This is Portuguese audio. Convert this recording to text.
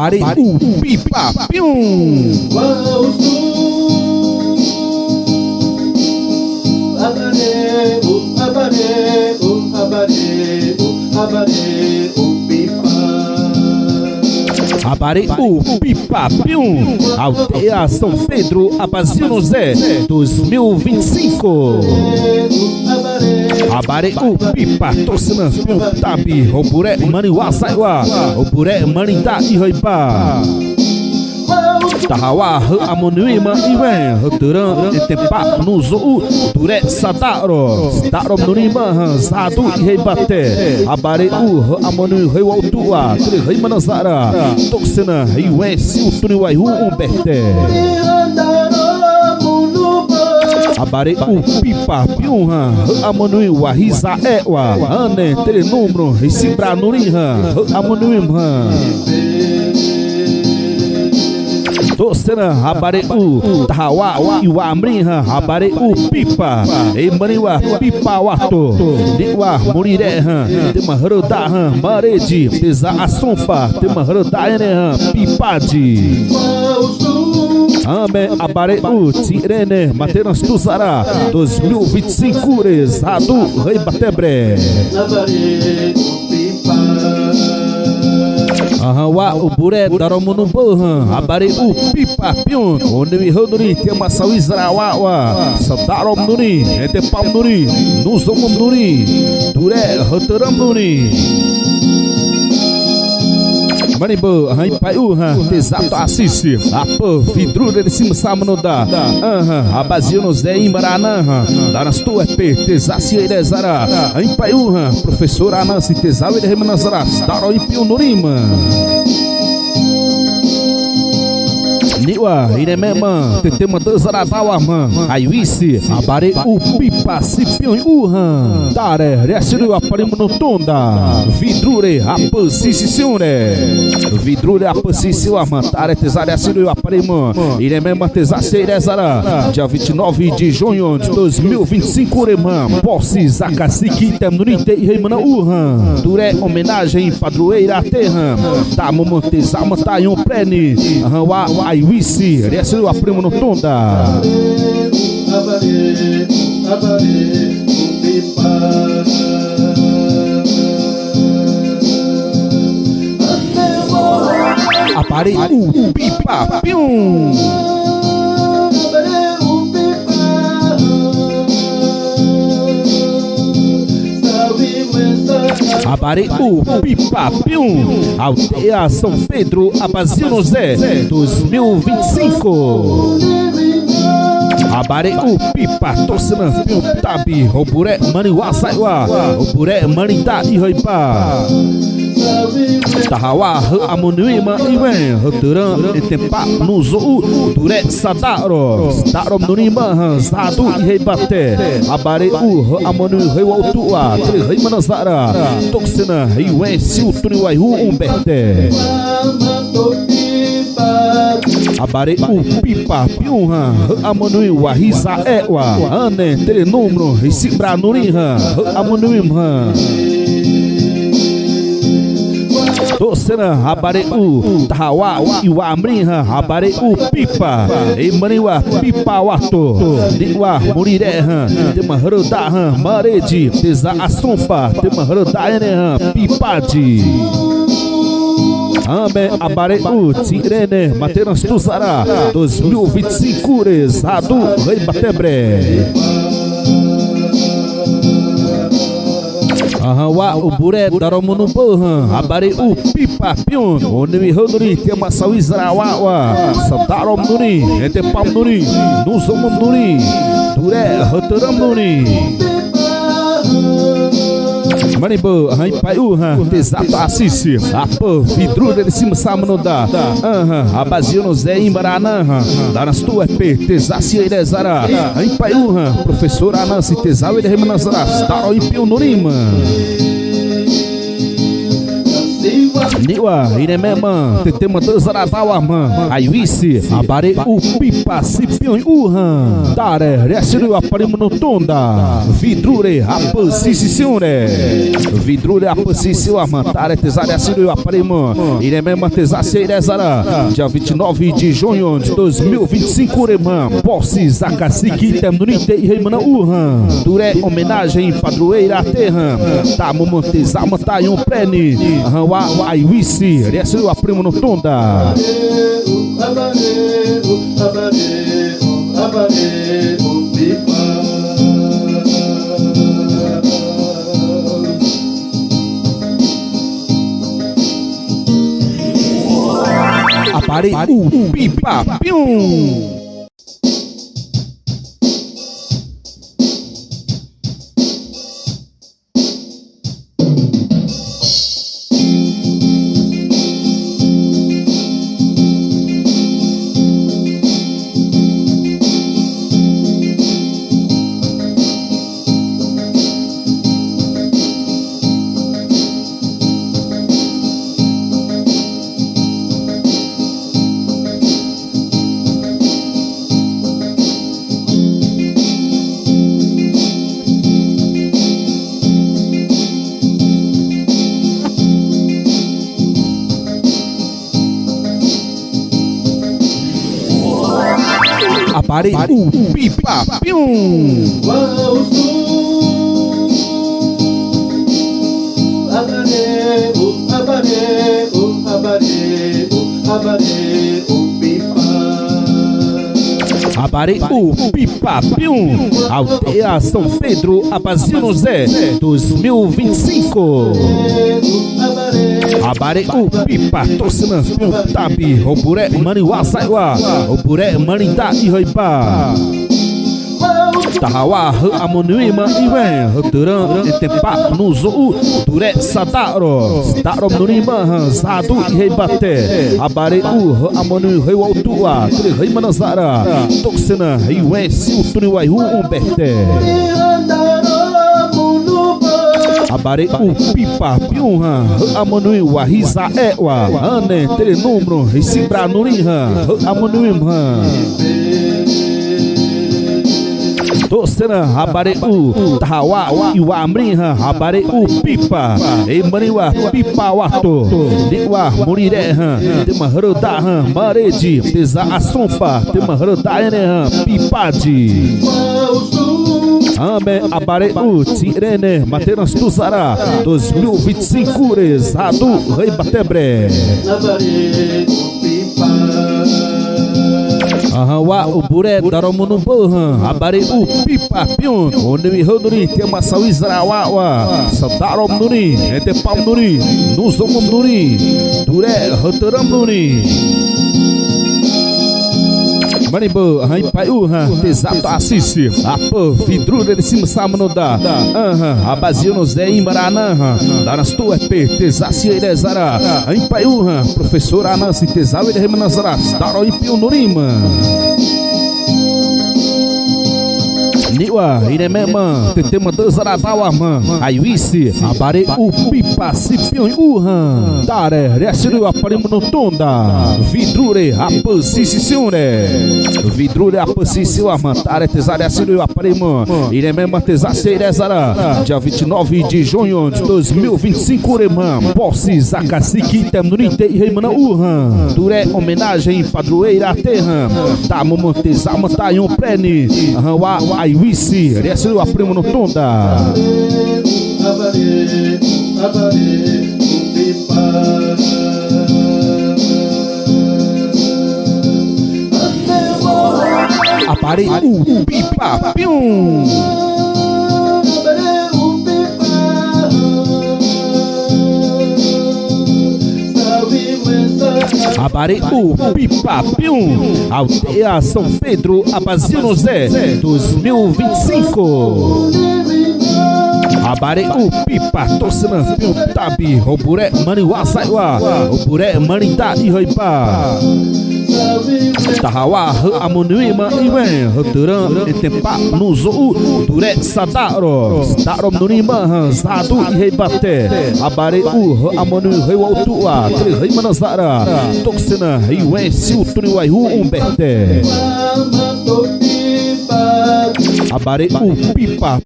Abare o pipa pium. Abare o pipa. Abare o pipa pium. Aldeia São Pedro, Abazino Zé, 2025. Abare o pipa, torcina, tabi, roburé, maniwa, saiwa, roburé, manita e roipa. Tahawa, amonuima, iwen, turan, etepa, nuzo, ture, sadaro, staro, nurima, zadu, e rebate. Abare o amonu, rei altua, tre, rei manazara, toxina, iwen, sil, tuniwaiu, umberte. Abare o pipa, piunha, amonuiwa, risa, ewa, ane, tre, número, recibra, nuriha, amonuima. Docena, abare o tahawa, iwa amrinha, abare o pipa, e maniwa, pipa wato, niwa, murireha, tema rodaha, marede, tesa assompa, tema rodaha, pipade. Ame, abare o tirene, matenas tuzara, 2025, adu, rei batebre. Wa o buré daromuno bohan, abare o pipa pion, onde me roduri tem uma sauizra wa, sadarom nuri, ete pam nuri, nuzom nuri, duré rotaram nuri. Manibo, hai pai ha, exato assiste, apo vidrura de cima samanoda, abazio nos de imbarana, danas tu é p, tesaci erezara, hai pai ha, professor anasi tesawe de remanazara, staro impio norima. Niwa, iremema, tetema dozaradawa man, aiwisi, abare o pipa, sipion uhan, dare, residu aparimo no tonda, vidrure, aposicione, vidrure, aposicione, dare, tesare, residu aparimo, iremema, tesace, erezara, dia 29 de junho de 2025, reman, posse, zacasiki, temnurite e remana uhan, dure, homenagem, padroeira, terra, tamo, tesama, taion, prene, wa, aiwisi, Wisi, residu a primo no tonda. Abare o pipa pium. Abare o pipa pium, aldeia São Pedro, Abazino Zé, 2025. Abare o pipa, torcina, pium, tabi, roburé, maniwa, saiwa, roburé, manita e roipa. Tahawa, amonuima, iwen, turan, etepa, nuzo, ture, sadaro, staro, nurima, zadu e rebate. Abare o amonu, rei altua, tre, rei manazara, toxina, iwen, sil, tuniwaiu, umberte. Abare o pipa, piunha, amonuiwa, risa, ewa, ane, tre, número, recibra, nuriha, amonuima. Docena, abare o tahawa, iwa amrinha, abare o pipa, e maniwa, pipa wato, niwa, murireha, tema rodaha, marede, tesa assompa, tema rodaha, pipade. Ame, abare o tirene, matenas tuzara, 2025, adu, rei batebre. Wa o buré daromuno bohan, abare o pipa pion, onde me roduri tem uma sauizra wa, sadarom nuri, ete pam nuri, nuzom nuri, duré rotaram nuri. Manibo, hai pai uha, exato assiste, apo vidrura de cima samanoda, abazio nos de imbarana, danas tu é p, tesaci erezara, hai pai uha, professor anasi tesawe de remanazara, staro impio norima. Niwa, Iremema, Tetema Tazaratawa, Aiwisi, Abare Upipa, Sipion Uhan, Tare, Residu Aparimo no Tonda, Vidrure, Apassicione, Vidrure, Apassicione, Tare, Tesare, Residu Aparimo, Iremema, Tesace, Rezara, dia 29 de junho de 2025, Remã, Posse, Zacacique, Temnurite e Reimana Uhan, Dure, homenagem, padroeira, Terra, Tamu, Tesama, Tayum, Prene, Hanwa, Aiwisi, Residu Aparimo no Tonda. Apare Upipa, pium. Apare Upipa, pium. Apare Upipa, pium. Aldeia São Pedro, Abazino Zé, 2025. Abare Upipa, Tosina, Pium, Tabi, Opure, Maniwa, Saiwa, Opure, Manita e Roipa. Tahawa, Amonuima, Iwen, Turan, Etepa, Nuzu, Ture, Sadaro, Staro, Nurima, Zadu e Reibate, Abare Amonu, Reualtua, Ture, Reimanazara, Toxina, Iwen, Siltuniwaiu, Umberte. Abare Upipa, Piunha, Amonui, Wahisa, Ewa, Ane, Telenumro, Recimbra, Nuriha, Amonuima. Docena, Abare Tahawa, Iwamrinha, Abare Upipa, Emaniwa, Pipa, Wato, Niwa, Murireha, Temaharodaha, Maredi, Teza Assompa, Temaharodaha, Pipadi. Ame, Abare Tirene, Matenas Tuzara, 2025, Adu, Rei Batebre. Ahawa, o Buré, Daromuno Bohan, Abare Upipa, Pion, onde me roduri, tema Sauizrawa, Sadarom Nuri, Etepam Nuri, Nuzomum Nuri, Duré, Roteram Nuri. Manibu, Raipaiuha, Tesato Assisi, Apo, Vidrura de Cima Samanoda, Abazio no Zé Imbaranaha, Darastu EP, Tesassi Erezara, Raipaiuha, Professora Anansi, Tesau e Remanazara, Staro e Pionurima. Niwa, Iremema, Tetema Tazaratawa, Aiwisi, Abare Upipa, Sipion Uhan, Tare, Residu Aparimo no Tonda, Vidrure, Apassicione, Vidrure, Apassicione, Tare, Tesare, Residu Aparimo, Iremema, Tesace Erezara, dia 29 de junho de 2025, Remã, Posse, Zacacique, Temnurite e Reimana Uhan, Dure, homenagem, padroeira, Terra, Tamu, Tesama, Tayum, Prene, Hanwa, Aiwisi, Residu Aparimo no Tonda. Apare Upipa, pium. Abare Upipa, pium. Aldeia São Pedro, Abazino Zé, 2025. Abare Upipa, Tosina, Pium, Tabi, Opure, Maniwa, Saiwa, Opure, Manita e Roipa. Tahawa amunuima iwen Huturan entempa nuzo Dure sadaro Sadaro nunima Sadu ihebate Abare amunu hewa utua Tri heimanazara Toxina iwen siutuni waihu umbete Abare pipa